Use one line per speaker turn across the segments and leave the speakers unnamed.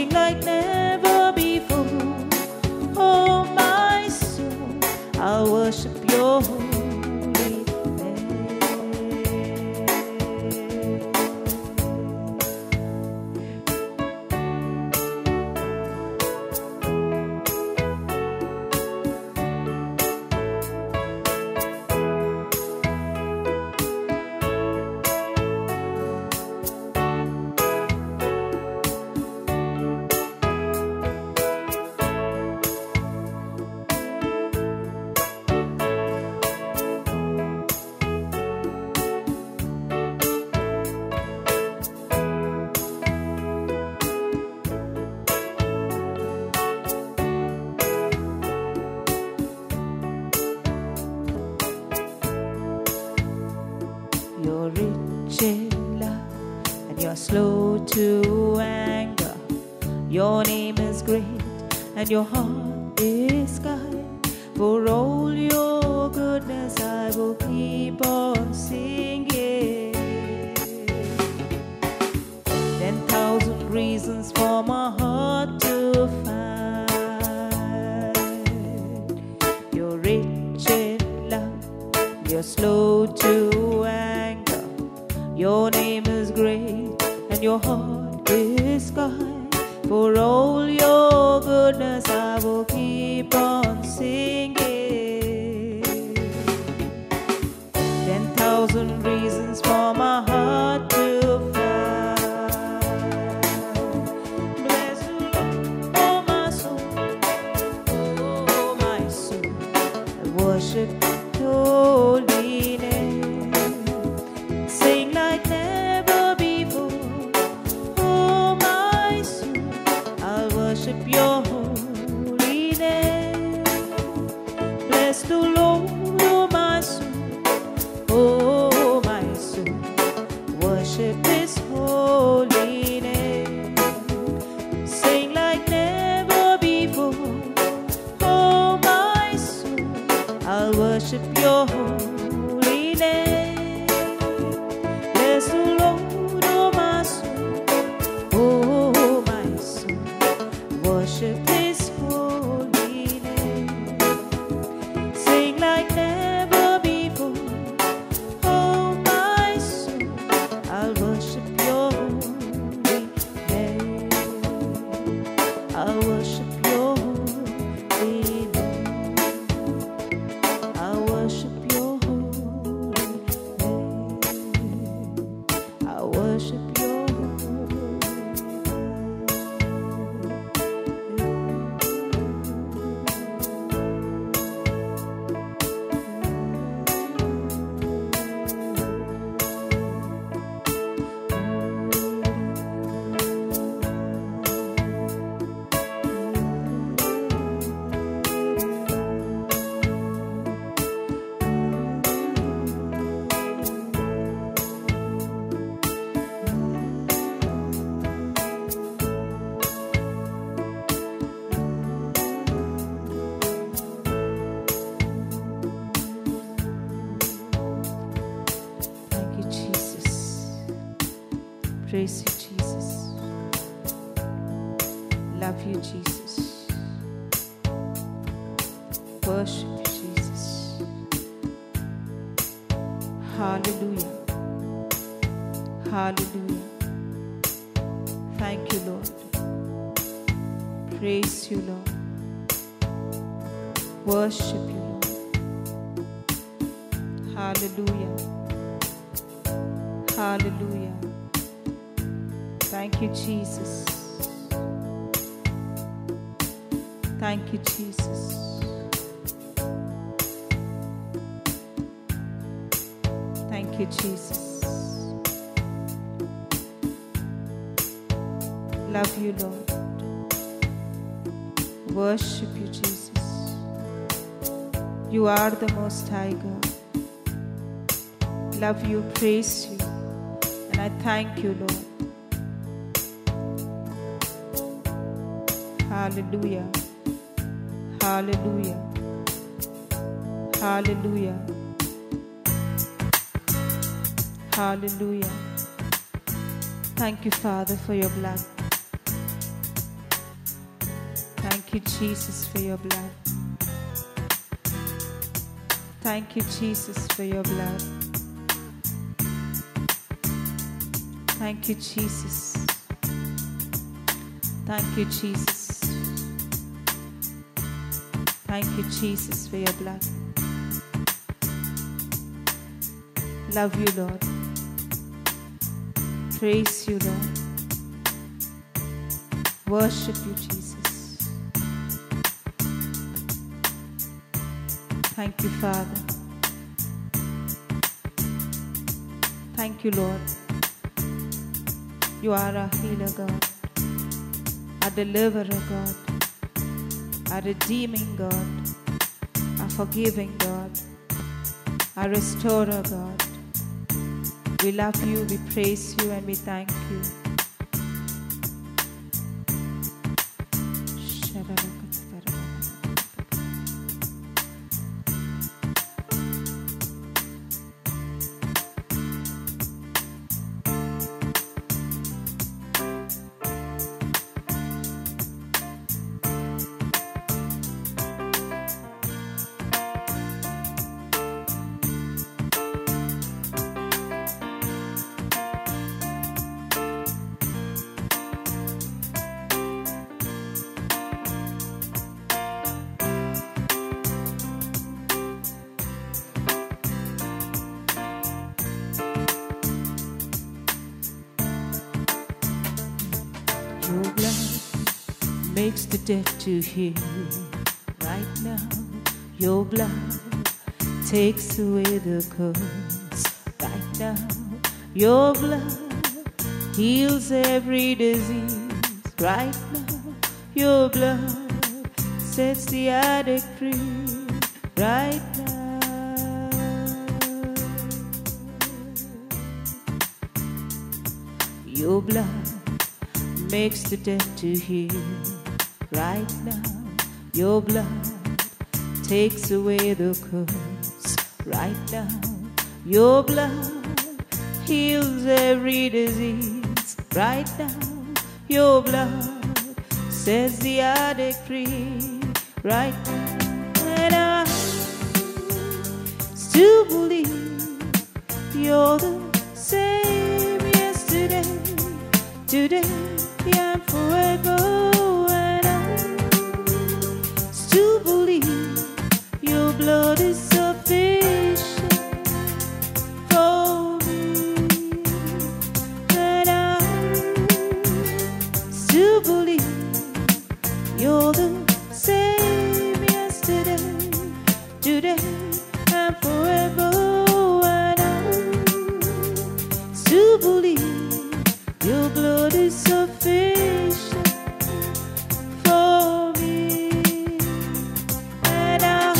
sing like never before. Oh my soul, I'll worship your holy name. You're rich in love and you're slow to anger. Your name is great and your heart is kind. For all your goodness I will keep on singing. 10,000 reasons for my heart to find. You're rich in love, you're slow to anger. Your name is great and your heart is kind. For all your goodness I will keep on singing. 10,000 reasons for my heart to find. Bless the Lord, oh my soul, oh my soul. I worship your holy name. Sing like never before. Oh my soul, I'll worship your holy name. Bless the Lord, oh my soul, oh my soul. Worship his holy name. Sing like never before. Oh my soul, I'll worship your holy name. Bless the Lord, oh my soul, oh my soul. Worship his holy name. Sing like never before. Oh my soul, I'll worship your holy name. I'll worship your holy name. I'll worship your holy name. I'll worship your holy Thank you, Jesus. Praise you, Jesus. Love you, Jesus. Worship you, Jesus. Hallelujah. Hallelujah. Thank you, Lord. Praise you, Lord. Worship you, Lord. Hallelujah. Hallelujah. Thank you, Jesus. Thank you, Jesus. Thank you, Jesus. Love you, Lord. Worship you, Jesus. You are the Most High God. Love you, praise you, and I thank you, Lord. Hallelujah. Hallelujah. Hallelujah. Hallelujah. Thank you, Father, for your blood. Thank you, Jesus, for your blood. Thank you, Jesus, for your blood. Thank you, Jesus. Thank you, Jesus. Thank you, Jesus, for your blood. Love you, Lord. Praise you, Lord. Worship you, Jesus. Thank you, Father. Thank you, Lord. You are our healer, God, our deliverer, God, our redeeming God, our forgiving God, our restorer, God. We love you, we praise you, and we thank you. Your blood makes the deaf to hear. Right now, your blood takes away the curse. Right now, your blood heals every disease. Right now, your blood sets the addict free. Right now, your blood makes the deaf to hear. Right now, your blood takes away the curse. Right now, your blood heals every disease. Right now, your blood sets the addict free. Right now, and I still believe you're the same yesterday, today, and forever. And I still believe your blood is sufficient for me. And I still believe you're the same yesterday, today, and forever. And I still believe your blood is sufficient for me. And I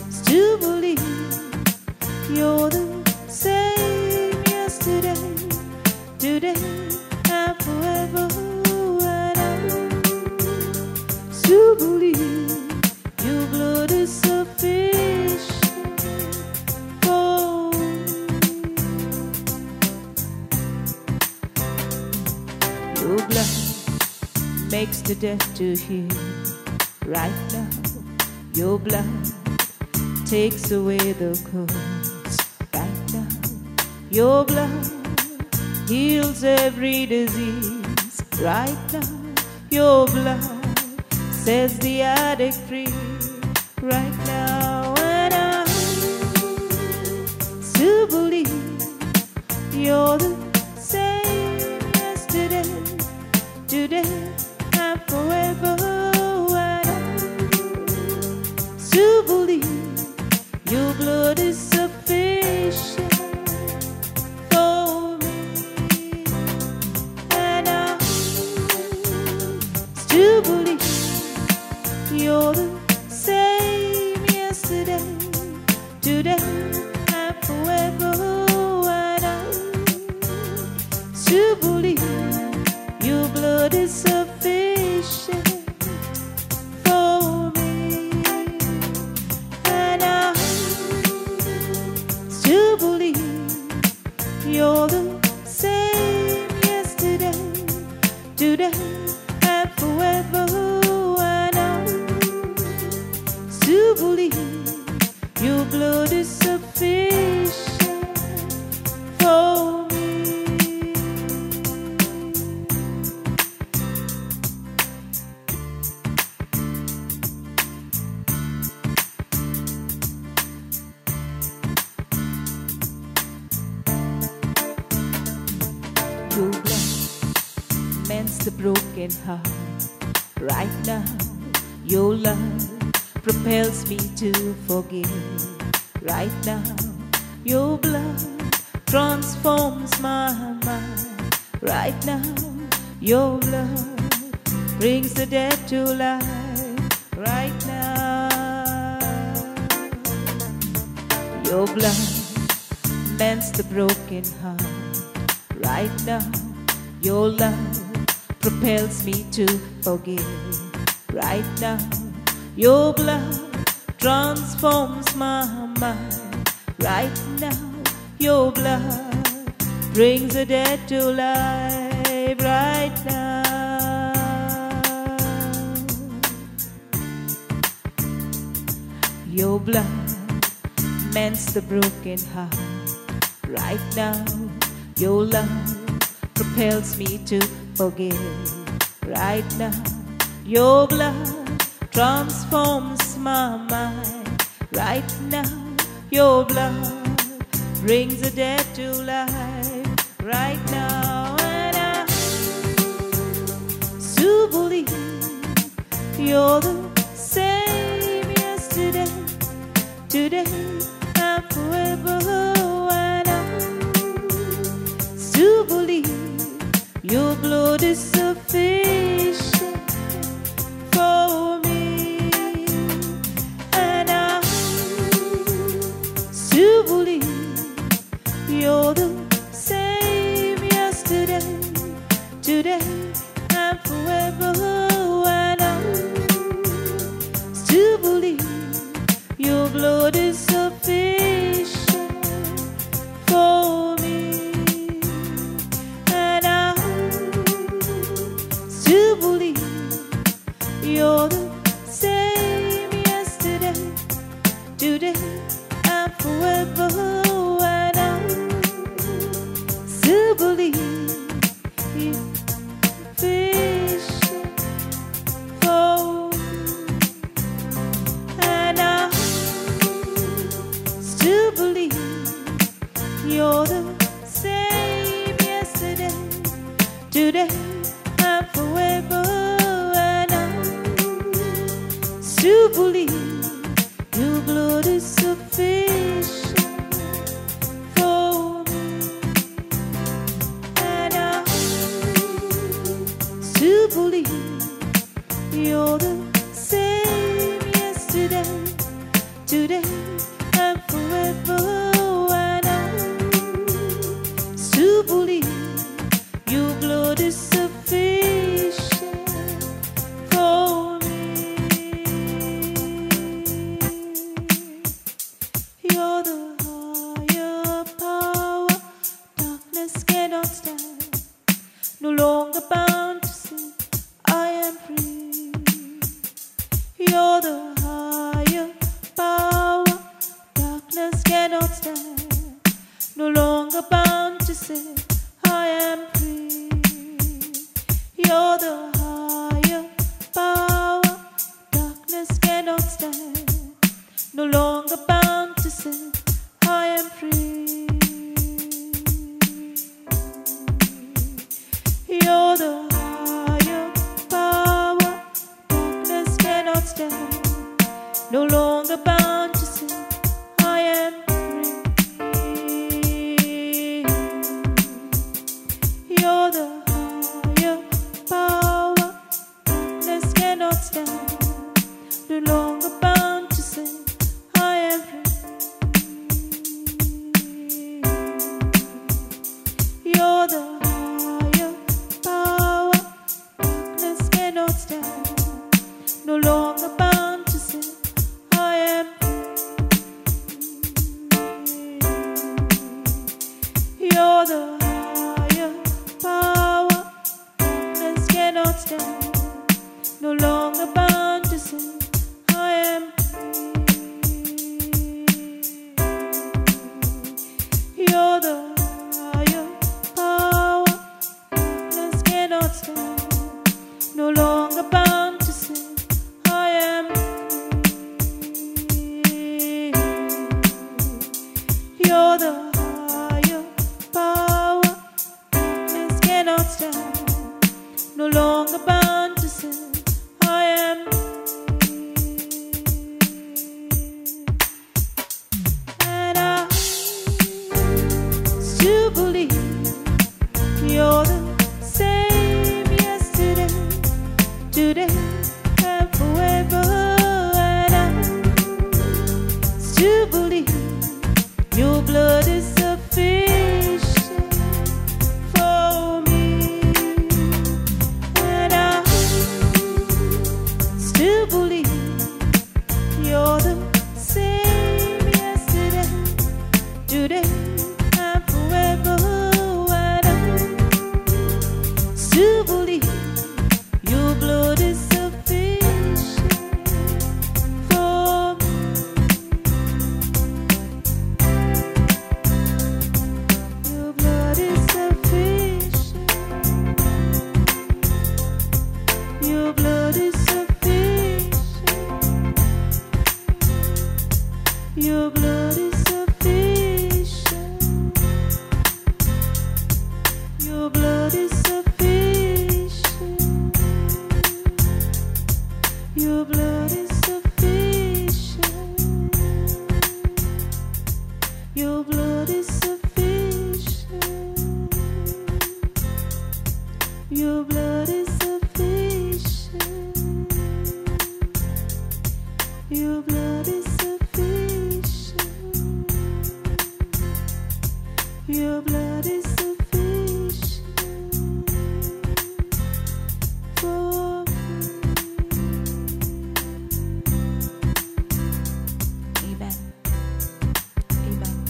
still believe you're the same yesterday, today, and forever. And I still believe your blood is sufficient for me. Your blood makes the deaf to hear. Right now, your blood takes away the curse. Right now, your blood heals every disease. Right now, your blood sets the addict free. Right now, and I still believe you're the same yesterday, today, and forever. And I still believe your blood is sufficient for me. And I still believe you're the same yesterday, today, and forever. And I still believe your blood is sufficient for me. And I still believe you're the same yesterday, today, and forever. And I still believe your blood is sufficient for me. Your blood mends the broken heart. Right now, your love propels me to forgive. Right now, your blood transforms my mind. Right now, your blood brings the dead to life. Right now, your blood mends the broken heart. Right now, your love propels me to forgive. Right now, your blood transforms my mind. Right now, your blood brings the dead to life. Right now, your blood mends the broken heart. Right now, your love propels me to forgive. Right now, your blood transforms my mind. Right now, your blood brings the dead to life. Right now, and I still believe you're the same yesterday, today, and forever. And I still believe your blood is sufficient for me. And I still believe you're the same yesterday, today, and forever. And I still believe your blood is sufficient for me. And I still believe you're the same yesterday, today, and forever. And I still believe you're sufficient for me. And I still believe you're the same yesterday, today, and forever. And I still believe your blood is sufficient for me. And I still believe you're the same yesterday, today, and forever. And I still believe your blood is sufficient for me. You're the higher power, darkness cannot stand. No longer bound to sin, I am free. You're the higher power, darkness cannot stand. No longer bound to sin, I am free. You're the higher power, darkness cannot stand. No longer bound to sin, I am free. You're the higher power, darkness cannot stand. No longer bound to sin, I am free. You're the higher power, darkness cannot stand. No longer bound to sin, I am free. You're the higher power, darkness cannot stand. No longer bound to sin, I am free. You're the higher power, darkness cannot stand. no longer bound to sin. I am free. You're the higher power, darkness cannot stand. No longer bound to sin. I am free. You're the higher power, darkness cannot stand. No longer bound to sin. I am and I still believe you're the same yesterday, today, and forever. And I still believe your blood is sufficient for me. And I still believe you're the same yesterday, today, and forever. And I still believe your blood is sufficient for me. Your blood is sufficient. Your blood is sufficient. Your blood is sufficient. Your blood is sufficient. Your blood is sufficient. Your blood is sufficient. Your blood is sufficient. Your blood is sufficient. Your blood is sufficient for me. Amen. Amen.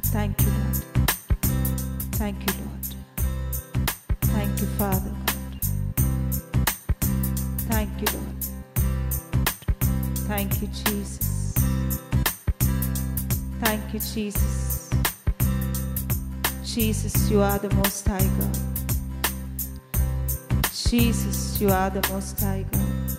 Thank you, Lord. Thank you, Lord. Thank you, Father God. Thank you, Lord. Thank you, Jesus. Thank you, Jesus. Jesus, you are the Most High God. Jesus, you are the Most High God.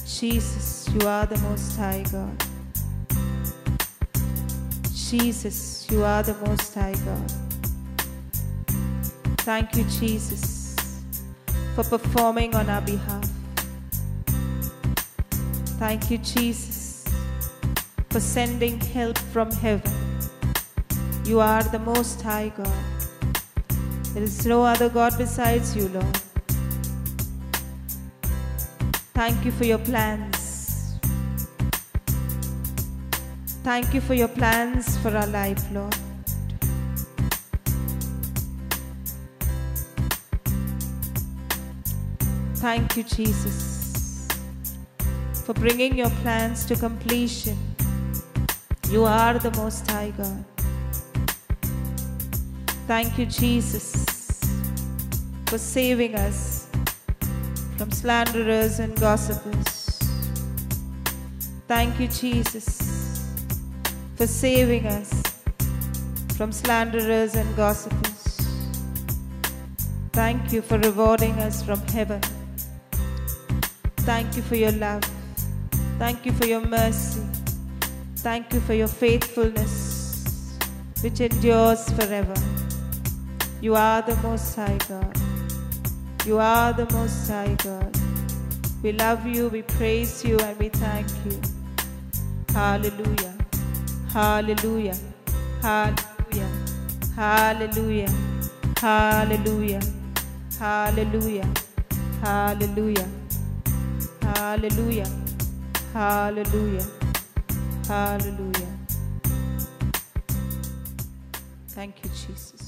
Jesus, you are the Most High God. Jesus, you are the Most High God. Thank you, Jesus, for performing on our behalf. Thank you, Jesus, for sending help from heaven. You are the Most High God. There is no other God besides you, Lord. Thank you for your plans. Thank you for your plans for our life, Lord. Thank you, Jesus, for bringing your plans to completion. You are the Most High God. Thank you, Jesus, for saving us from slanderers and gossipers. Thank you, Jesus, for saving us from slanderers and gossipers. Thank you for rewarding us from heaven. Thank you for your love. Thank you for your mercy. Thank you for your faithfulness, which endures forever. You are the Most High God. You are the Most High God. We love you, we praise you, and we thank you. Hallelujah. Hallelujah. Hallelujah. Hallelujah. Hallelujah. Hallelujah. Hallelujah. Hallelujah. Hallelujah. Hallelujah. Thank you, Jesus.